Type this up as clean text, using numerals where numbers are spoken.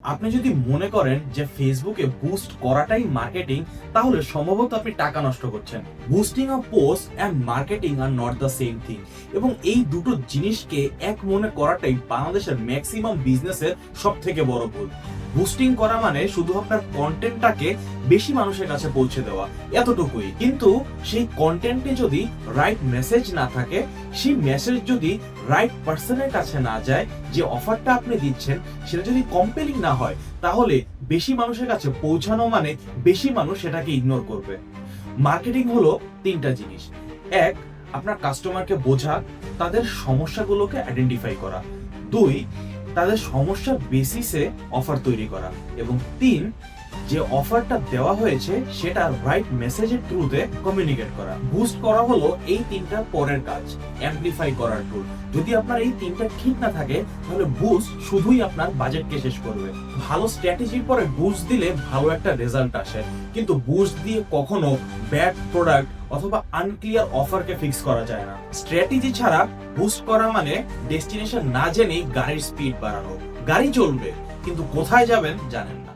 আপনি যদি মনে করেন যে ফেসবুকে বুস্ট করাটাই মার্কেটিং, তাহলে সম্ভবত আপনি টাকা নষ্ট করছেন। Boosting of post and marketing are not the same thing, এবং এই দুটো জিনিসকে এক মনে করাটাই বাংলাদেশের ম্যাক্সিমাম বিজনেসের সবথেকে বড় ভুল। বুস্টিং করা মানে শুধু আপনার কন্টেন্টটাকে বেশি মানুষের কাছে পৌঁছে দেওয়া, এতটুকুই। কিন্তু সেই কন্টেন্টে যদি রাইট মেসেজ না থাকে, সেই মেসেজ যদি রাইট পার্সনের কাছে না যায়, যে অফারটা আপনি দিচ্ছেন সেটা যদি কম্পেলিং না হয়, তাহলে বেশি মানুষের কাছে পৌঁছানো মানে বেশি মানুষ সেটাকে ইগনোর করবে। মার্কেটিং হলো তিনটা জিনিস। এক, আপনার কাস্টমারকে বোঝা, তাদের সমস্যাগুলোকে আইডেন্টিফাই করা। দুই, তাদের সমস্যার বেসিসে অফার তৈরি করা। এবং তিন, যে অফারটা দেওয়া হয়েছে সেটা রাইট মেসেজের থ্রুতে কমিউনিকেট করা। বুস্ট করা হলো এই তিনটার পরের কাজ, অ্যামপ্লিফাই করার টুল। যদি আপনার এই তিনটা ঠিক না থাকে, তাহলে বুস্ট শুধুই আপনার বাজেটকে শেষ করবে। ভালো স্ট্র্যাটেজির পরে বুস্ট দিলে ভালো একটা রেজাল্ট আসে, কিন্তু বুস্ট দিয়ে কখনো ব্যাড প্রোডাক্ট অথবা আনক্লিয়ার অফারকে ফিক্স করা যায় না। স্ট্র্যাটেজি ছাড়া বুস্ট করা মানে ডেস্টিনেশন না জেনেই গাড়ির স্পিড বাড়ানো। গাড়ি চলবে, কিন্তু কোথায় যাবেন জানেন না।